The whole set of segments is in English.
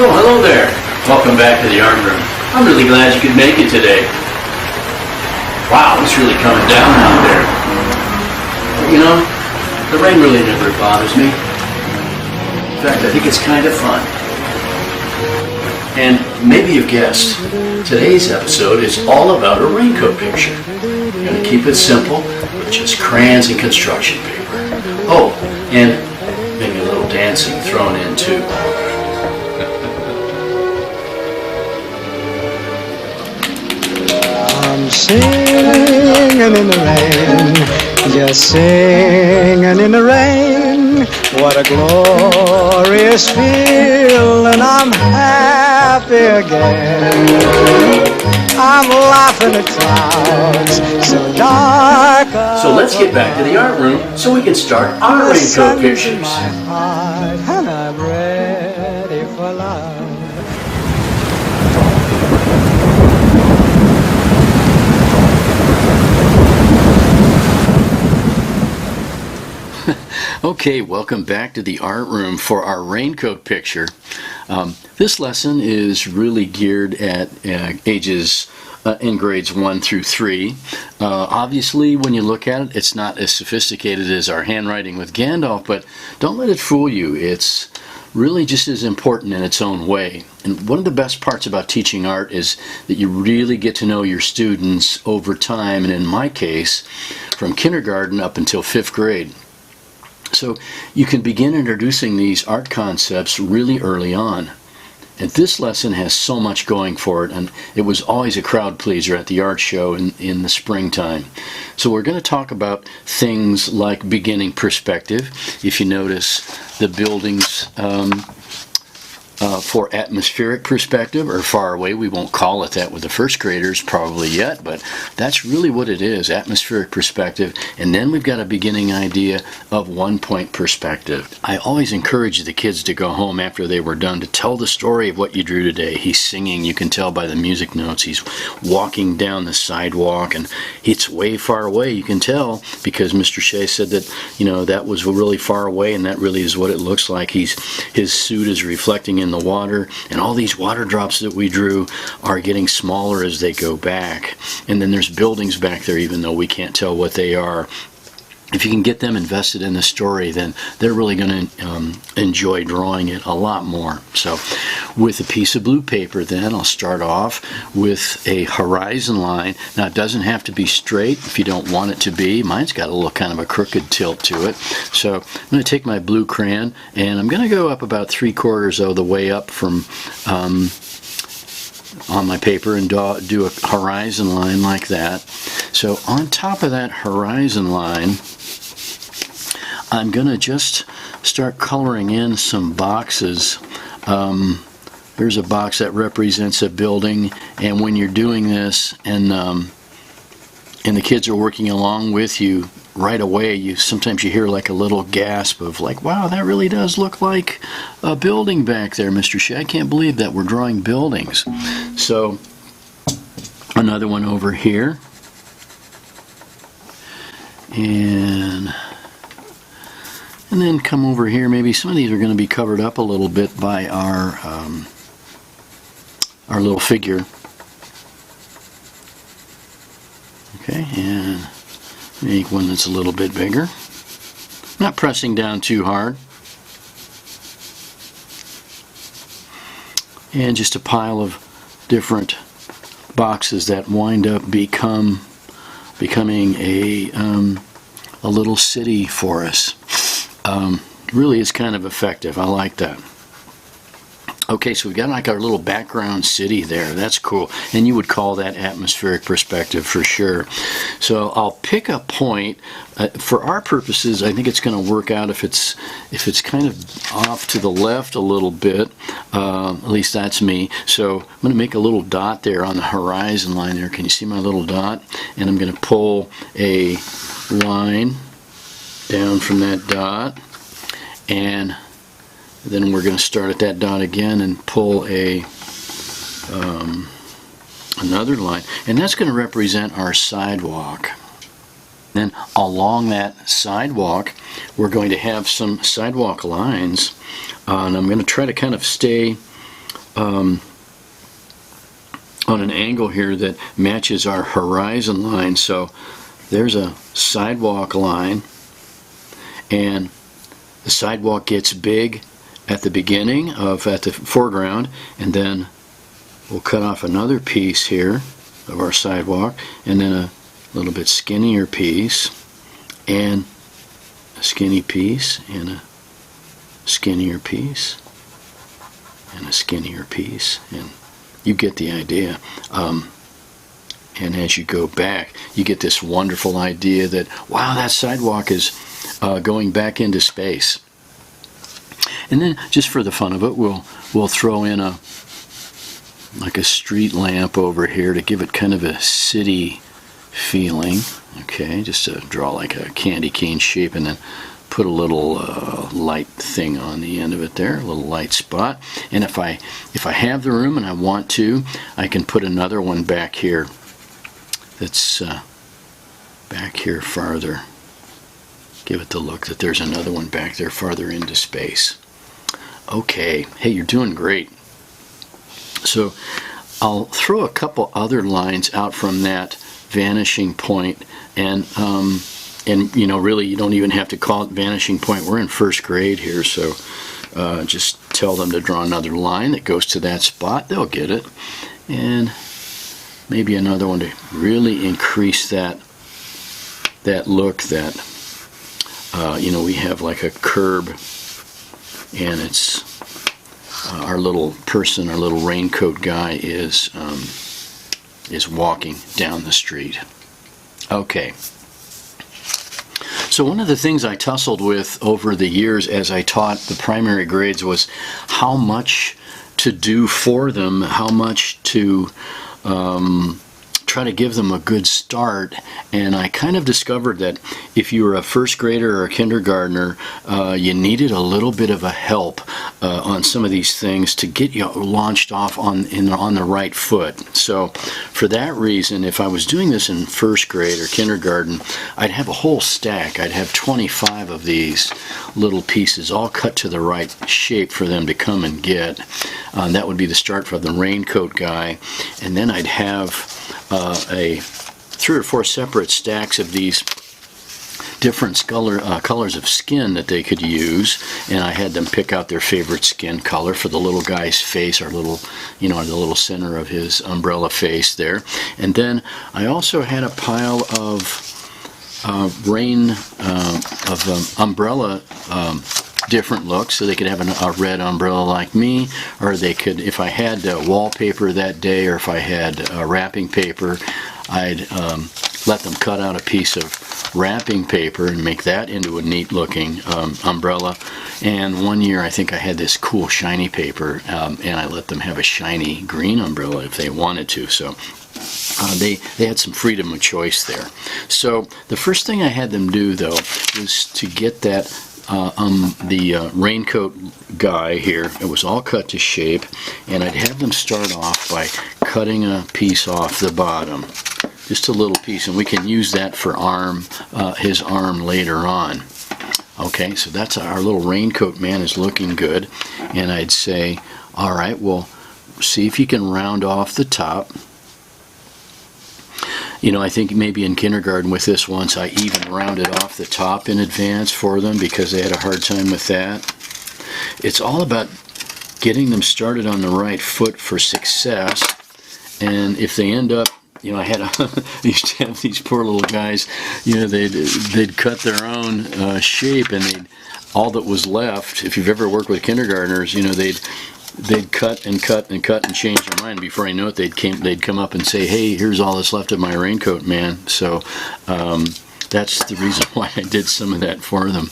Oh, hello there. Welcome back to the art room. I'm really glad you could make it today. Wow, it's really coming down out there. You know, the rain really never bothers me. In fact, I think it's kind of fun. And maybe you've guessed, today's episode is all about a raincoat picture. I'm going to keep it simple with just crayons and construction paper. Oh, and maybe a little dancing thrown in too. I'm singing in the rain, just singing in the rain. What a glorious feeling, I'm happy again. I'm laughing at clouds so dark. So let's get back to the art room so we can start our raincoat pictures. And I'm ready for love. Okay, welcome back to the art room for our raincoat picture. This lesson is really geared at ages in grades 1 through 3. Obviously, when you look at it, it's not as sophisticated as our handwriting with Gandalf, but don't let it fool you. It's really just as important in its own way. And one of the best parts about teaching art is that you really get to know your students over time, and in my case, from kindergarten up until 5th grade. So you can begin introducing these art concepts really early on. And this lesson has so much going for it, and it was always a crowd pleaser at the art show in the springtime. So we're going to talk about things like beginning perspective. If you notice the buildings for atmospheric perspective, or far away, we won't call it that with the first graders probably yet, but that's really what it is, atmospheric perspective. And then we've got a beginning idea of one-point perspective. I always encourage the kids to go home after they were done to tell the story of what you drew today. He's singing, you can tell by the music notes. He's walking down the sidewalk, and it's way far away, you can tell, because Mr. Shay said that, you know, that was really far away, and that really is what it looks like. His suit is reflecting in the water, and all these water drops that we drew are getting smaller as they go back. And then there's buildings back there, even though we can't tell what they are. If you can get them invested in the story, then they're really going to enjoy drawing it a lot more. So with a piece of blue paper, then I'll start off with a horizon line. Now it doesn't have to be straight if you don't want it to be. Mine's got a little kind of a crooked tilt to it. So I'm going to take my blue crayon, and I'm going to go up about 3/4 of the way up from on my paper and do a horizon line like that. So on top of that horizon line, I'm going to just start coloring in some boxes. There's a box that represents a building, and when you're doing this and the kids are working along with you, right away sometimes you hear like a little gasp of like, wow, that really does look like a building back there, Mr. Shay. I can't believe that we're drawing buildings. So another one over here, and then come over here. Maybe some of these are going to be covered up a little bit by our little figure. Okay, and make one that's a little bit bigger. Not pressing down too hard. And just a pile of different boxes that wind up becoming a little city for us. Really is kind of effective. I like that. Okay, so we've got like our little background city there. That's cool. And you would call that atmospheric perspective for sure. So I'll pick a point. For our purposes, I think it's going to work out if it's kind of off to the left a little bit. At least that's me. So I'm going to make a little dot there on the horizon line there. Can you see my little dot? And I'm going to pull a line down from that dot, and then we're going to start at that dot again and pull another line, and that's going to represent our sidewalk. Then along that sidewalk, we're going to have some sidewalk lines, and I'm going to try to kind of stay on an angle here that matches our horizon line. So there's a sidewalk line, and the sidewalk gets big at the beginning at the foreground, and then we'll cut off another piece here of our sidewalk, and then a little bit skinnier piece, and a skinny piece, and a skinnier piece, and a skinnier piece, and you get the idea. And as you go back, you get this wonderful idea that, wow, that sidewalk is going back into space. And then, just for the fun of it, we'll throw in a street lamp over here to give it kind of a city feeling. Okay, just to draw like a candy cane shape, and then put a little light thing on the end of it there, a little light spot. And if I have the room and I want to, I can put another one back here that's back here farther. Give it the look that there's another one back there farther into space. Okay, hey, you're doing great. So I'll throw a couple other lines out from that vanishing point, and you know, really, you don't even have to call it vanishing point. We're in first grade here, so just tell them to draw another line that goes to that spot. They'll get it. And maybe another one to really increase that look that, you know, we have like a curb, and it's our little person, our little raincoat guy is walking down the street. Okay. So one of the things I tussled with over the years as I taught the primary grades was how much to do for them, how much to try to give them a good start. And I kind of discovered that if you were a first grader or a kindergartner, you needed a little bit of a help on some of these things to get you launched off on the right foot. So for that reason, if I was doing this in first grade or kindergarten, I'd have a whole stack. I'd have 25 of these little pieces all cut to the right shape for them to come and get. That would be the start for the raincoat guy. And then I'd have a 3 or 4 separate stacks of these different colors of skin that they could use, and I had them pick out their favorite skin color for the little guy's face, our little, you know, the little center of his umbrella face there. And then I also had a pile of umbrella different looks, so they could have a red umbrella like me, or they could, if I had wallpaper that day, or if I had wrapping paper, I'd let them cut out a piece of wrapping paper and make that into a neat looking umbrella. And one year I think I had this cool shiny paper, and I let them have a shiny green umbrella if they wanted to. So they had some freedom of choice there. So the first thing I had them do, though, was to get that the raincoat guy here. It was all cut to shape, and I'd have them start off by cutting a piece off the bottom, just a little piece, and we can use that for his arm later on. Okay, so that's our little raincoat man is looking good, and I'd say, all right, well, see if you can round off the top. You know, I think maybe in kindergarten with this once I even rounded off the top in advance for them because they had a hard time with that. It's all about getting them started on the right foot for success. And if they end up, you know, I used to have these poor little guys, you know, they'd cut their own shape, and all that was left, if you've ever worked with kindergartners, you know, they'd cut and cut and cut and change their mind. Before I know it, they'd come up and say, hey, here's all that's left of my raincoat, man. So that's the reason why I did some of that for them.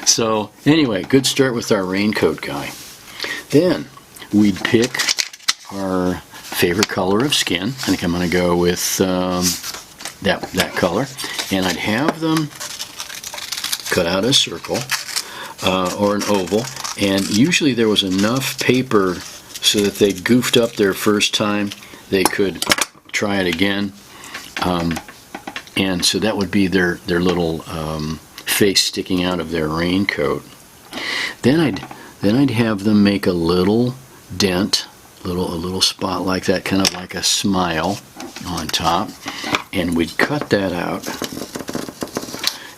So anyway, good start with our raincoat guy. Then we'd pick our favorite color of skin. I think I'm going to go with that color. And I'd have them cut out a circle or an oval. And usually there was enough paper so that they goofed up their first time, they could try it again. And so that would be their little face sticking out of their raincoat. Then I'd have them make a little dent a little spot like that, kind of like a smile on top, and we'd cut that out,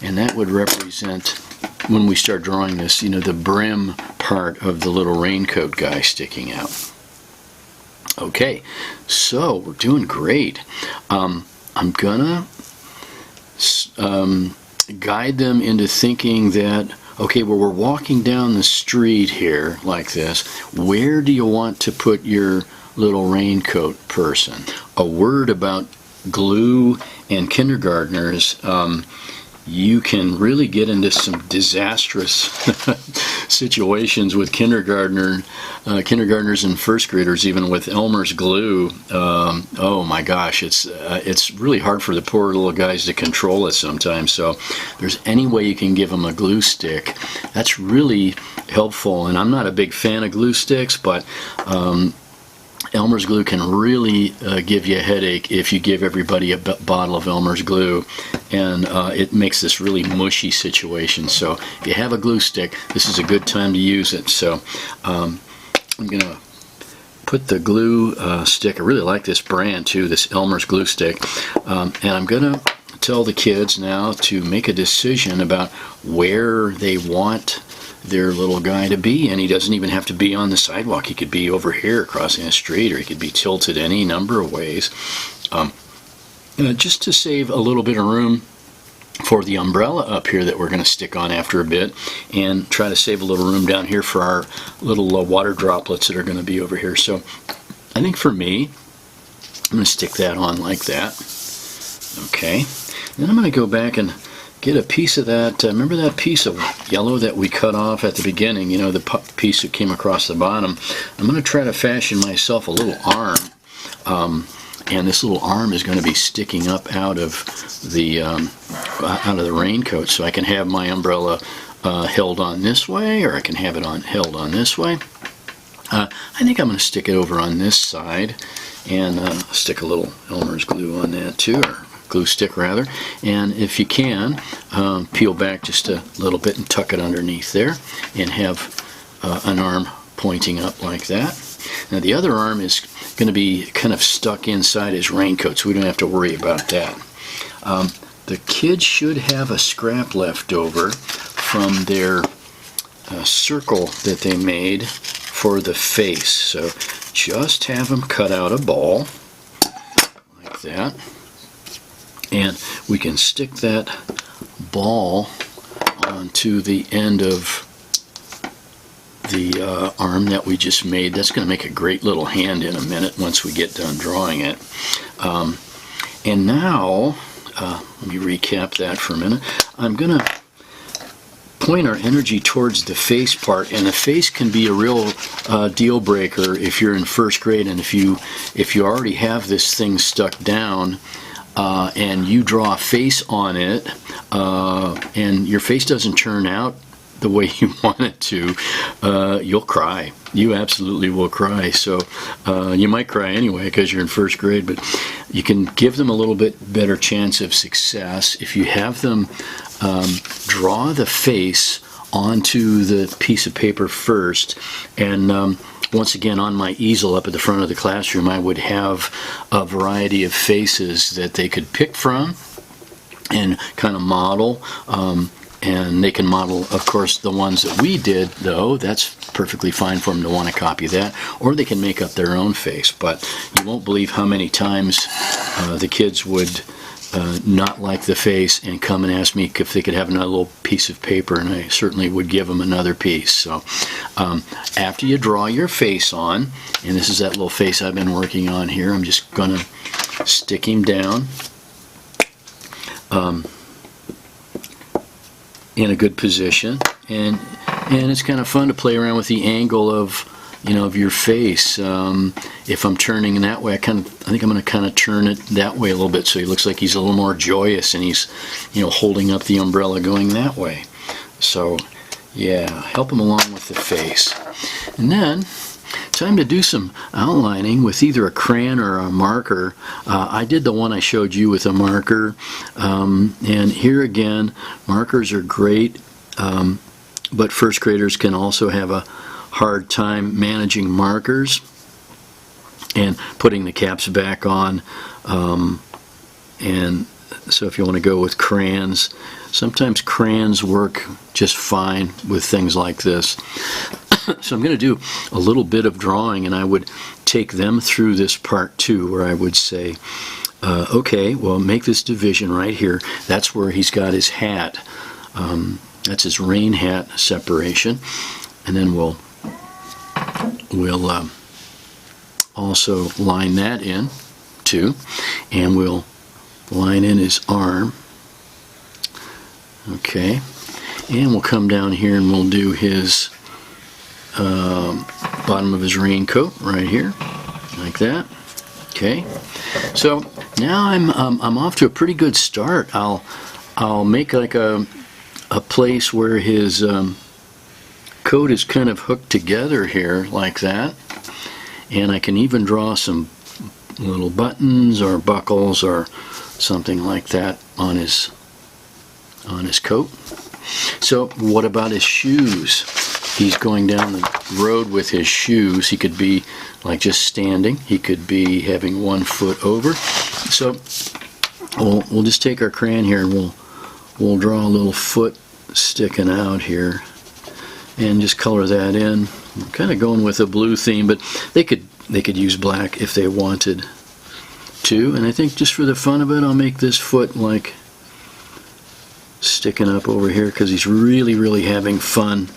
and that would represent, when we start drawing this, the brim part of the little raincoat guy sticking out. Okay, so we're doing great. I'm gonna guide them into thinking that, okay, well, we're walking down the street here like this. Where do you want to put your little raincoat person? A word about glue and kindergartners. You can really get into some disastrous situations with kindergartners and first graders, even with Elmer's glue. Oh my gosh, it's really hard for the poor little guys to control it sometimes. So if there's any way you can give them a glue stick, that's really helpful. And I'm not a big fan of glue sticks, but Elmer's glue can really give you a headache if you give everybody a bottle of Elmer's glue, and it makes this really mushy situation. So if you have a glue stick, this is a good time to use it. So I'm going to put the glue stick, I really like this brand too, this Elmer's glue stick, and I'm going to tell the kids now to make a decision about where they want their little guy to be, and he doesn't even have to be on the sidewalk. He could be over here crossing the street, or he could be tilted any number of ways, just to save a little bit of room for the umbrella up here that we're going to stick on after a bit, and try to save a little room down here for our little water droplets that are going to be over here. So I think for me, I'm going to stick that on like that. Okay, then I'm going to go back and get a piece of that, remember that piece of yellow that we cut off at the beginning, the piece that came across the bottom. I'm going to try to fashion myself a little arm, and this little arm is going to be sticking up out of the raincoat, so I can have my umbrella held on this way, or I can have it held on this way. I think I'm going to stick it over on this side, and stick a little Elmer's glue on that too, or glue stick rather, and if you can, peel back just a little bit and tuck it underneath there, and have an arm pointing up like that. Now the other arm is going to be kind of stuck inside his raincoat, so we don't have to worry about that. The kids should have a scrap left over from their circle that they made for the face, so just have them cut out a ball like that. And we can stick that ball onto the end of the arm that we just made. That's going to make a great little hand in a minute once we get done drawing it. And now, let me recap that for a minute. I'm going to point our energy towards the face part, and the face can be a real deal breaker if you're in first grade, and if you already have this thing stuck down, and you draw a face on it, and your face doesn't turn out the way you want it to, you'll cry. You absolutely will cry. So you might cry anyway because you're in first grade, but you can give them a little bit better chance of success if you have them draw the face onto the piece of paper first. And once again, on my easel up at the front of the classroom, I would have a variety of faces that they could pick from and kind of model. And they can model, of course, the ones that we did, though. That's perfectly fine for them to want to copy that. Or they can make up their own face. But you won't believe how many times the kids would not like the face and come and ask me if they could have another little piece of paper, and I certainly would give them another piece. So after you draw your face on, and this is that little face I've been working on here, I'm just going to stick him down in a good position, and it's kind of fun to play around with the angle of your face. If I'm turning in that way, I think I'm going to kind of turn it that way a little bit so he looks like he's a little more joyous, and he's holding up the umbrella going that way. So yeah, help him along with the face. And then time to do some outlining with either a crayon or a marker. I did the one I showed you with a marker, and here again, markers are great, but first graders can also have a hard time managing markers. and putting the caps back on. And so if you want to go with crayons, sometimes crayons work just fine with things like this. So I'm going to do a little bit of drawing, and I would take them through this part too, where I would say, okay, well, make this division right here. That's where he's got his hat. That's his rain hat separation. And then we'll also line that in too, and we'll line in his arm. Okay, and we'll come down here and we'll do his bottom of his raincoat right here, like that. Okay, so now I'm off to a pretty good start. I'll make like a place where his coat is kind of hooked together here like that, and I can even draw some little buttons or buckles or something like that on his coat. So what about his shoes? He's going down the road with his shoes. He could be like just standing. He could be having one foot over. So we'll just take our crayon here and we'll draw a little foot sticking out here and just color that in. I'm kind of going with a blue theme, but they could use black if they wanted to. And I think just for the fun of it, I'll make this foot like sticking up over here because he's really having fun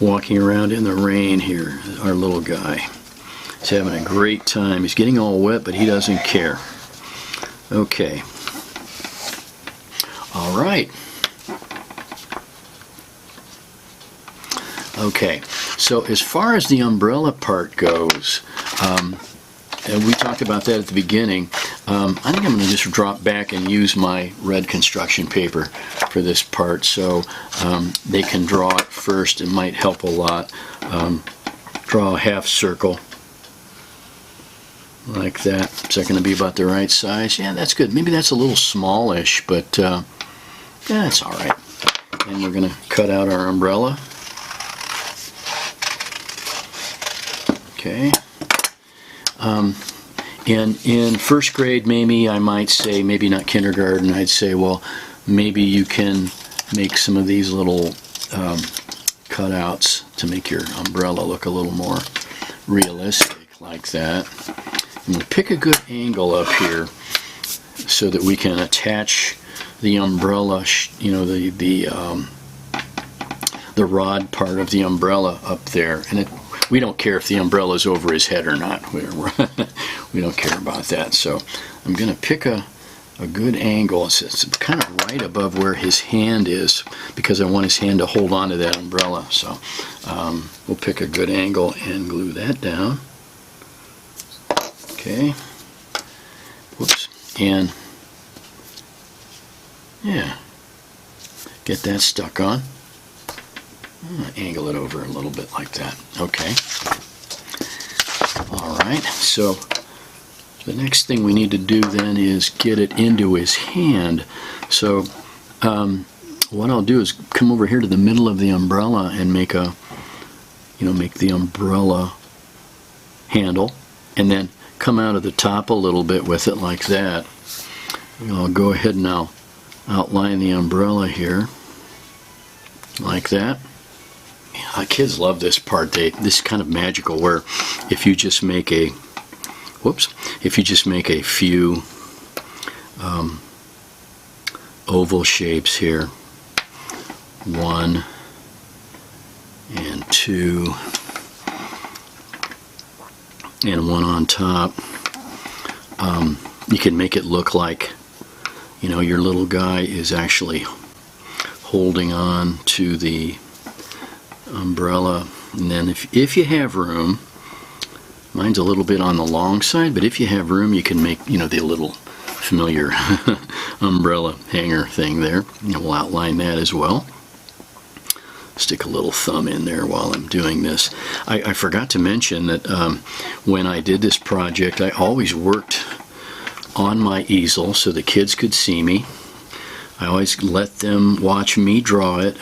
walking around in the rain here. Our little guy, he's having a great time. He's getting all wet, but he doesn't care. Okay, all right. Okay, so as far as the umbrella part goes, and we talked about that at the beginning, I think I'm going to just drop back and use my red construction paper for this part, so they can draw it first. It might help a lot. Draw a half circle like that. Is that going to be about the right size? Yeah, that's good. Maybe that's a little smallish, but yeah, that's all right. And we're going to cut out our umbrella. Okay. In first grade, maybe I might say, maybe not kindergarten, I'd say, well, maybe you can make some of these little cutouts to make your umbrella look a little more realistic, like that. And we'll pick a good angle up here so that we can attach the umbrella, you know, the rod part of the umbrella up there. And we don't care if the umbrella is over his head or not. We don't care about that. So I'm going to pick a good angle. It's kind of right above where his hand is because I want his hand to hold on to that umbrella. So we'll pick a good angle and glue that down. Okay. Whoops. And yeah, get that stuck on. Angle it over a little bit like that. Okay. Alright, so the next thing we need to do then is get it into his hand. So what I'll do is come over here to the middle of the umbrella and make the umbrella handle, and then come out of the top a little bit with it like that. I'll go ahead and I'll outline the umbrella here like that. Kids love this part. This is kind of magical, where if you just make a few oval shapes here, 1 and 2 and 1 on top, you can make it look like, you know, your little guy is actually holding on to the umbrella. And then if you have room, mine's a little bit on the long side, but if you have room, you can make, you know, the little familiar umbrella hanger thing there. And we'll outline that as well. Stick a little thumb in there while I'm doing this. I forgot to mention that when I did this project, I always worked on my easel so the kids could see me. I always let them watch me draw it.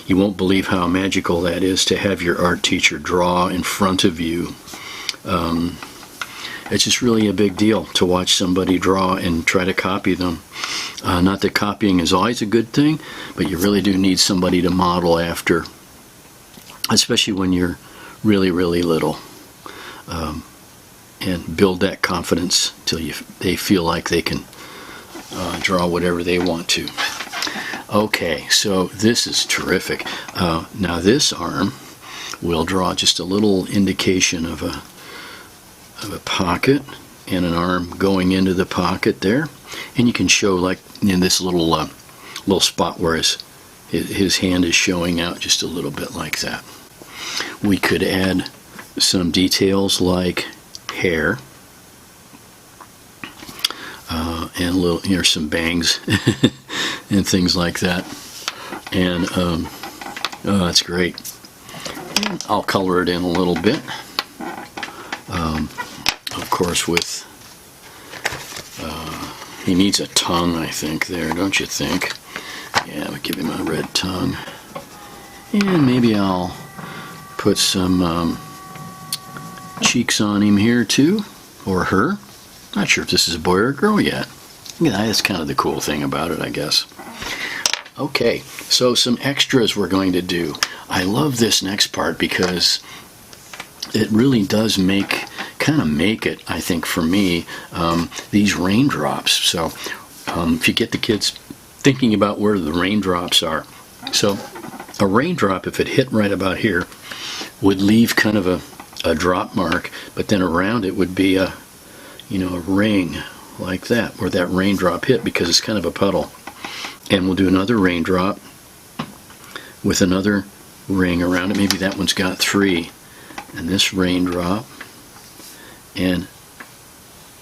You won't believe how magical that is to have your art teacher draw in front of you It's just really a big deal to watch somebody draw and try to copy them. Not that copying is always a good thing, but you really do need somebody to model after, especially when you're really, really little. And build that confidence till they feel like they can draw whatever they want to. Okay, so this is terrific. Now this arm will draw just a little indication of a pocket and an arm going into the pocket there, and you can show like in this little spot where his hand is showing out just a little bit like that. We could add some details like hair and little, some bangs and things like that. And oh, that's great. And I'll color it in a little bit. Of course, with he needs a tongue, I think, there, don't you think? Yeah, we'll give him a red tongue. And maybe I'll put some cheeks on him here too, or her. Not sure if this is a boy or a girl yet. Yeah, that's kind of the cool thing about it, I guess. Okay, so some extras we're going to do. I love this next part because it really does kind of make it, I think, for me, these raindrops. So if you get the kids thinking about where the raindrops are. So a raindrop, if it hit right about here, would leave kind of a drop mark, but then around it would be a ring like that, where that raindrop hit, because it's kind of a puddle. And we'll do another raindrop with another ring around it. Maybe that one's got 3. And this raindrop. And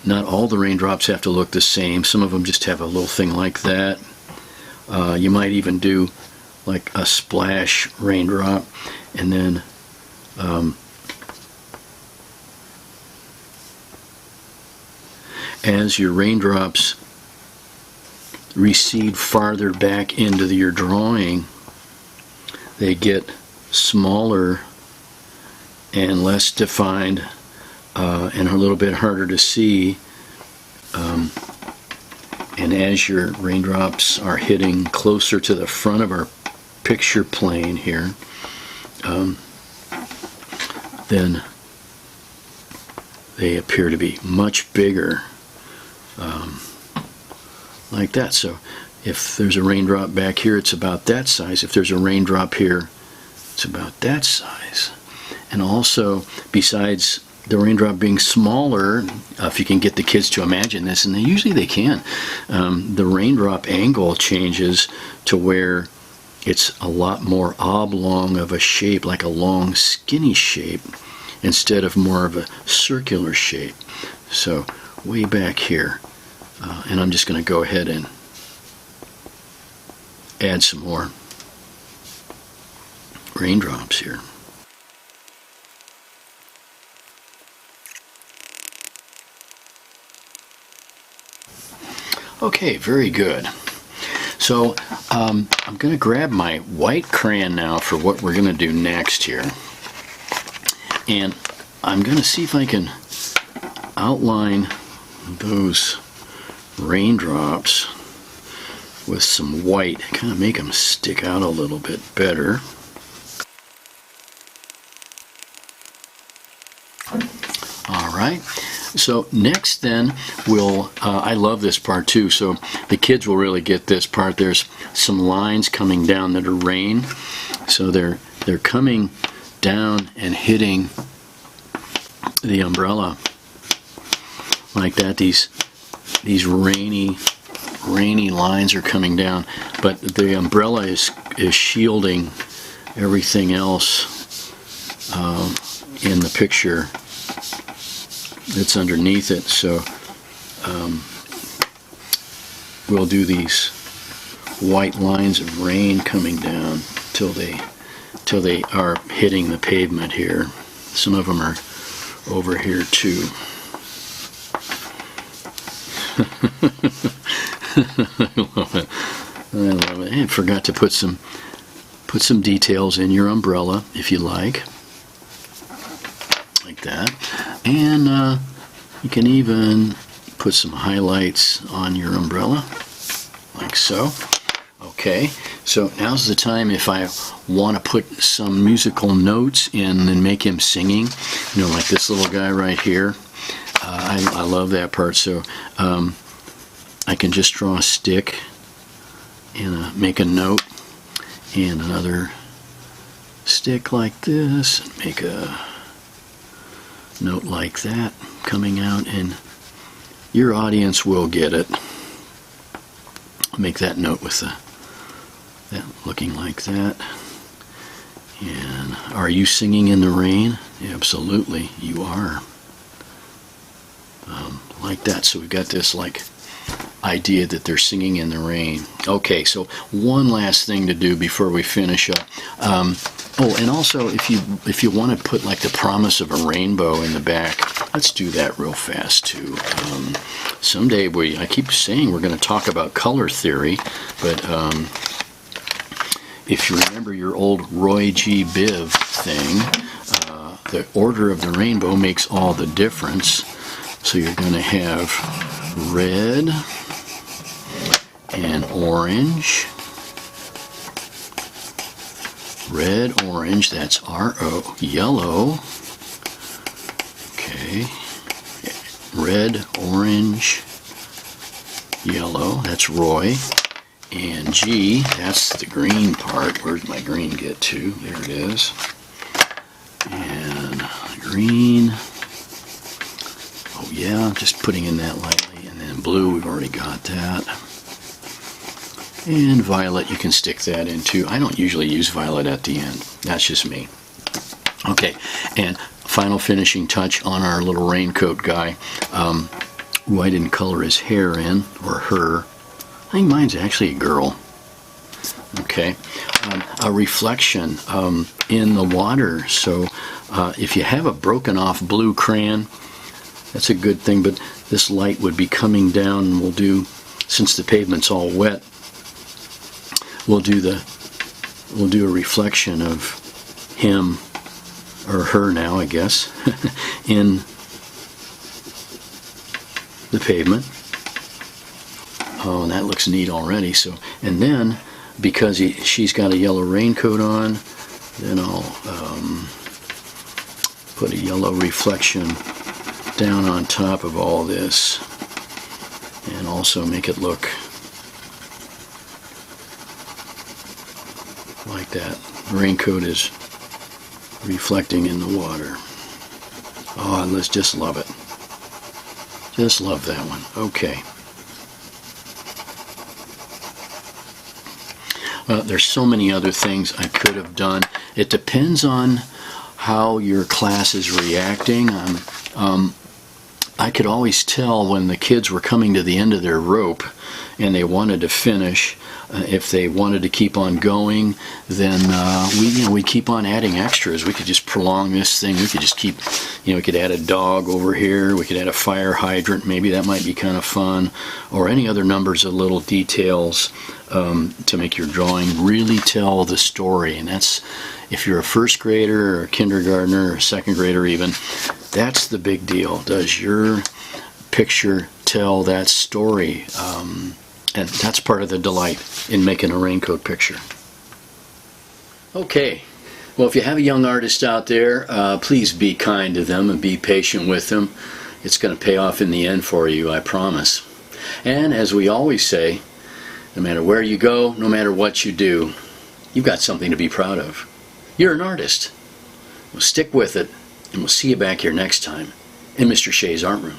not all the raindrops have to look the same. Some of them just have a little thing like that. You might even do like a splash raindrop, and then as your raindrops recede farther back into your drawing, they get smaller and less defined and a little bit harder to see. And as your raindrops are hitting closer to the front of our picture plane here, then they appear to be much bigger, like that. So if there's a raindrop back here, it's about that size. If there's a raindrop here, it's about that size. And also, besides the raindrop being smaller, if you can get the kids to imagine this, and usually they can, the raindrop angle changes to where it's a lot more oblong of a shape, like a long skinny shape, instead of more of a circular shape. So way back here, and I'm just going to go ahead and add some more raindrops here. Okay, very good. So I'm going to grab my white crayon now for what we're going to do next here. And I'm going to see if I can outline those raindrops with some white, kind of make them stick out a little bit better. All right. So next then I love this part too, so the kids will really get this part. There's some lines coming down that are rain, so they're coming down and hitting the umbrella like that. These rainy lines are coming down, but the umbrella is shielding everything else in the picture that's underneath it. So we'll do these white lines of rain coming down till they are hitting the pavement here. Some of them are over here too. I love it. I love it. And forgot to put some details in your umbrella if you like that. And you can even put some highlights on your umbrella, like so. Okay, so now's the time if I want to put some musical notes in and make him singing, you know, like this little guy right here. I love that part, so I can just draw a stick and make a note, and another stick like this, and make a note like that coming out, and your audience will get it. Make that note with that looking like that. And are you singing in the rain? Absolutely, you are. Like that. So we've got this like idea that they're singing in the rain. Okay, so one last thing to do before we finish up. Oh, and also if you want to put like the promise of a rainbow in the back, let's do that real fast too. Someday I keep saying we're going to talk about color theory, but if you remember your old Roy G. Biv thing, the order of the rainbow makes all the difference. So you're going to have red and orange. Red, orange, that's R-O. Yellow. Okay. Red, orange, yellow, that's Roy. And G, that's the green part. Where'd my green get to? There it is. And green. Oh yeah, just putting in that lightly. And then blue, we've already got that. And violet, you can stick that in too. I don't usually use violet at the end. That's just me. Okay, and final finishing touch on our little raincoat guy. Ooh, I didn't color his hair in, or her. I think mine's actually a girl. Okay, a reflection in the water. So if you have a broken off blue crayon, that's a good thing, but this light would be coming down, and we'll do, since the pavement's all wet, we'll do a reflection of him, or her now, I guess, in the pavement. Oh, and that looks neat already. So, and then because she's got a yellow raincoat on, then I'll put a yellow reflection down on top of all this, and also make it look like that. Raincoat is reflecting in the water. Oh, let's just love it. Just love that one. Okay. Well, there's so many other things I could have done. It depends on how your class is reacting. I could always tell when the kids were coming to the end of their rope and they wanted to finish. If they wanted to keep on going, then we keep on adding extras. We could just prolong this thing. We could just keep, we could add a dog over here. We could add a fire hydrant. Maybe that might be kind of fun, or any other numbers of little details to make your drawing really tell the story. And that's, if you're a first grader or a kindergartner or a second grader even, that's the big deal. Does your picture tell that story? And that's part of the delight in making a raincoat picture. Okay, well, if you have a young artist out there, please be kind to them and be patient with them. It's going to pay off in the end for you, I promise. And as we always say, no matter where you go, no matter what you do, you've got something to be proud of. You're an artist. Well, stick with it, and we'll see you back here next time in Mr. Shay's Art Room.